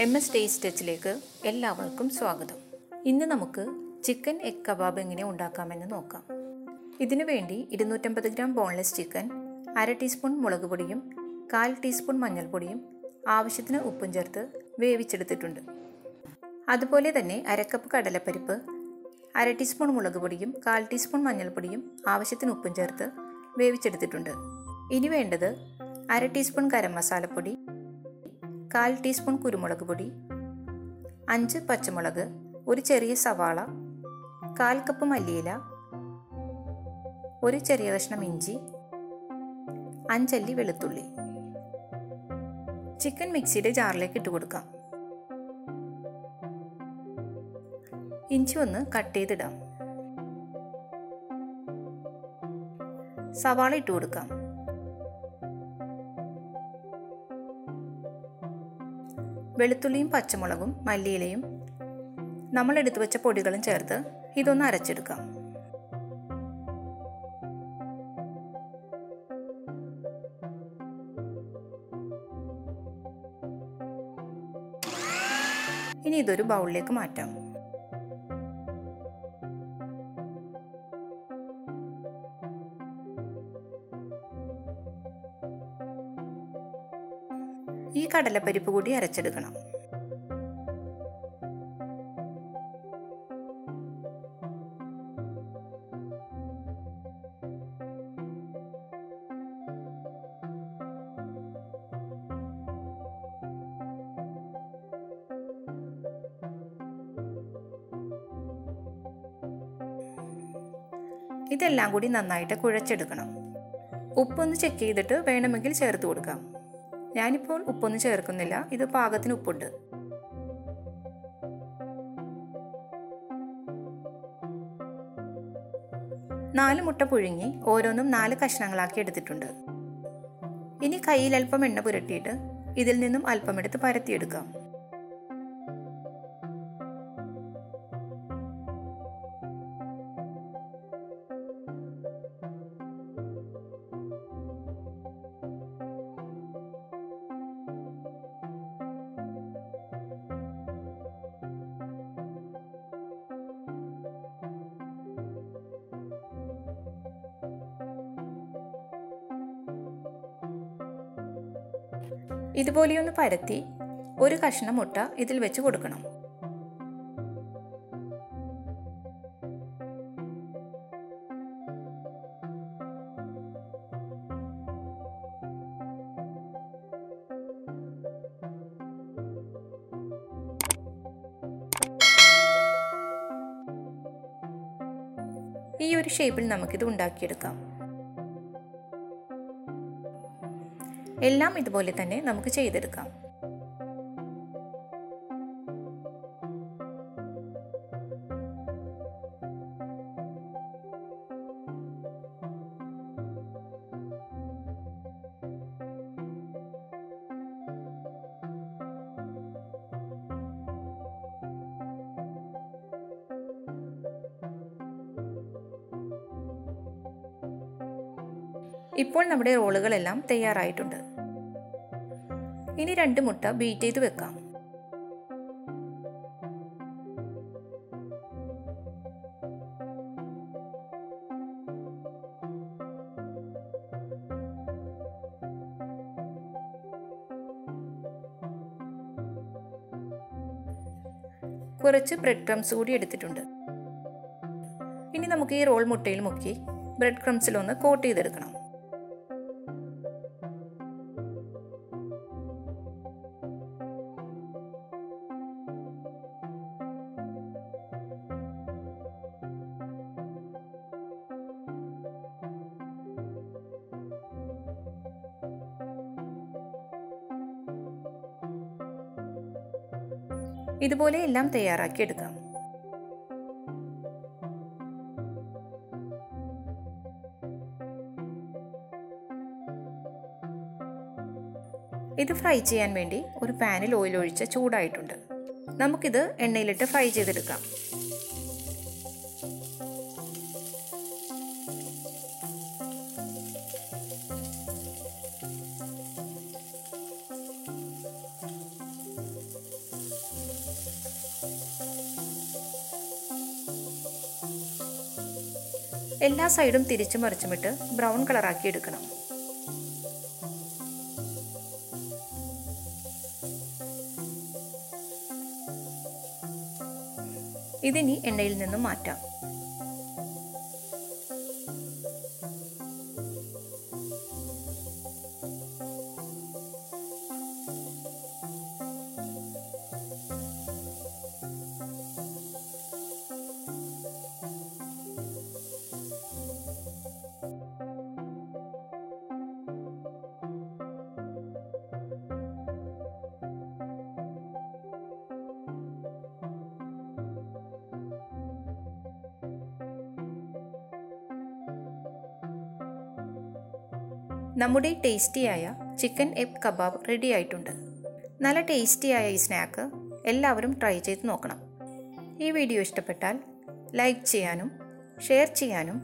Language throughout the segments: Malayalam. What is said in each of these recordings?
MS ടേസ്റ്റ് ടച്ചിലേക്ക് എല്ലാവർക്കും സ്വാഗതം. ഇന്ന് നമുക്ക് ചിക്കൻ എഗ് കബാബ് എങ്ങനെ ഉണ്ടാക്കാമെന്ന് നോക്കാം. ഇതിനു വേണ്ടി 250 ഗ്രാം ബോൺലെസ് ചിക്കൻ, 1/2 ടീസ്പൂൺ മുളക് പൊടിയും 1/4 ടീസ്പൂൺ മഞ്ഞൾപ്പൊടിയും ആവശ്യത്തിന് ഉപ്പും ചേർത്ത് വേവിച്ചെടുത്തിട്ടുണ്ട്. അതുപോലെ തന്നെ 1/2 കപ്പ് കടലപ്പരിപ്പ്, 1/2 ടീസ്പൂൺ മുളക് പൊടിയും 1/4 ടീസ്പൂൺ മഞ്ഞൾപ്പൊടിയും ആവശ്യത്തിന് ഉപ്പും ചേർത്ത് വേവിച്ചെടുത്തിട്ടുണ്ട്. ഇനി വേണ്ടത് 1/2 ടീസ്പൂൺ ഗരം മസാലപ്പൊടി, 1/4 ടീസ്പൂൺ കുരുമുളക് പൊടി, 5 പച്ചമുളക്, ഒരു ചെറിയ സവാള, 1/4 കപ്പ് മല്ലിയില, ഒരു ചെറിയ കഷ്ണം ഇഞ്ചി, 5 അല്ലി വെളുത്തുള്ളി. ചിക്കൻ മിക്സിയുടെ ജാറിലേക്ക് ഇട്ട് കൊടുക്കാം. ഇഞ്ചി ഒന്ന് കട്ട് ചെയ്തിടാം. സവാള ഇട്ട് കൊടുക്കാം. വെളുത്തുള്ളിയും പച്ചമുളകും മല്ലിയിലയും നമ്മൾ എടുത്തു വെച്ച പൊടികളും ചേർത്ത് ഇതൊന്ന് അരച്ചെടുക്കാം. ഇനി ഇതൊരു ബൗളിലേക്ക് മാറ്റാം. ഈ കടലപ്പരിപ്പ് കൂടി അരച്ചെടുക്കണം. ഇതെല്ലാം കൂടി നന്നായിട്ട് കുഴച്ചെടുക്കണം. ഉപ്പൊന്ന് ചെക്ക് ചെയ്തിട്ട് വേണമെങ്കിൽ ചേർത്ത് കൊടുക്കാം. ഞാനിപ്പോൾ ഉപ്പൊന്നും ചേർക്കുന്നില്ല, ഇത് പാകത്തിന് ഉപ്പുണ്ട്. നാല് മുട്ട പുഴുങ്ങി ഓരോന്നും 4 കഷ്ണങ്ങളാക്കി എടുത്തിട്ടുണ്ട്. ഇനി കയ്യിൽ അല്പം എണ്ണ പുരട്ടിയിട്ട് ഇതിൽ നിന്നും അല്പം എടുത്ത് പരത്തിയെടുക്കാം. ഇതുപോലെയൊന്ന് പരത്തി ഒരു കഷ്ണം മുട്ട ഇതിൽ വെച്ച് കൊടുക്കണം. ഈ ഒരു ഷേപ്പിൽ നമുക്കിത് ഉണ്ടാക്കിയെടുക്കാം. എല്ലാം ഇതുപോലെ തന്നെ നമുക്ക് ചെയ്തെടുക്കാം. ഇപ്പോൾ നമ്മുടെ റോളുകളെല്ലാം തയ്യാറായിട്ടുണ്ട്. ഇനി 2 മുട്ട ബീറ്റ് ചെയ്ത് വെക്കാം. കുറച്ച് ബ്രെഡ് ക്രംസ് കൂടി എടുത്തിട്ടുണ്ട്. ഇനി നമുക്ക് ഈ റോൾ മുട്ടയിൽ മുക്കി ബ്രെഡ് ക്രംസിലൊന്ന് കോട്ട് ചെയ്തെടുക്കണം. ഇതുപോലെ എല്ലാം തയ്യാറാക്കി എടുക്കാം. ഇത് ഫ്രൈ ചെയ്യാൻ വേണ്ടി ഒരു പാനിൽ ഓയിൽ ഒഴിച്ച് ചൂടായിട്ടുണ്ട്. നമുക്കിത് എണ്ണയിലിട്ട് ഫ്രൈ ചെയ്തെടുക്കാം. എല്ലാ സൈഡും തിരിച്ചും മറിച്ചുമിട്ട് ബ്രൗൺ കളറാക്കി എടുക്കണം. ഇതിനി എണ്ണയിൽ നിന്നും മാറ്റാം. നമ്മുടെ ടേസ്റ്റിയായ ചിക്കൻ എഗ് കബാബ് റെഡി ആയിട്ടുണ്ട്. നല്ല ടേസ്റ്റിയായ ഈ സ്നാക്ക് എല്ലാവരും ട്രൈ ചെയ്ത് നോക്കണം. ഈ വീഡിയോ ഇഷ്ടപ്പെട്ടാൽ ലൈക്ക് ചെയ്യാനും ഷെയർ ചെയ്യാനും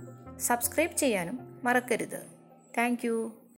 സബ്സ്ക്രൈബ് ചെയ്യാനും മറക്കരുത്. Thank you.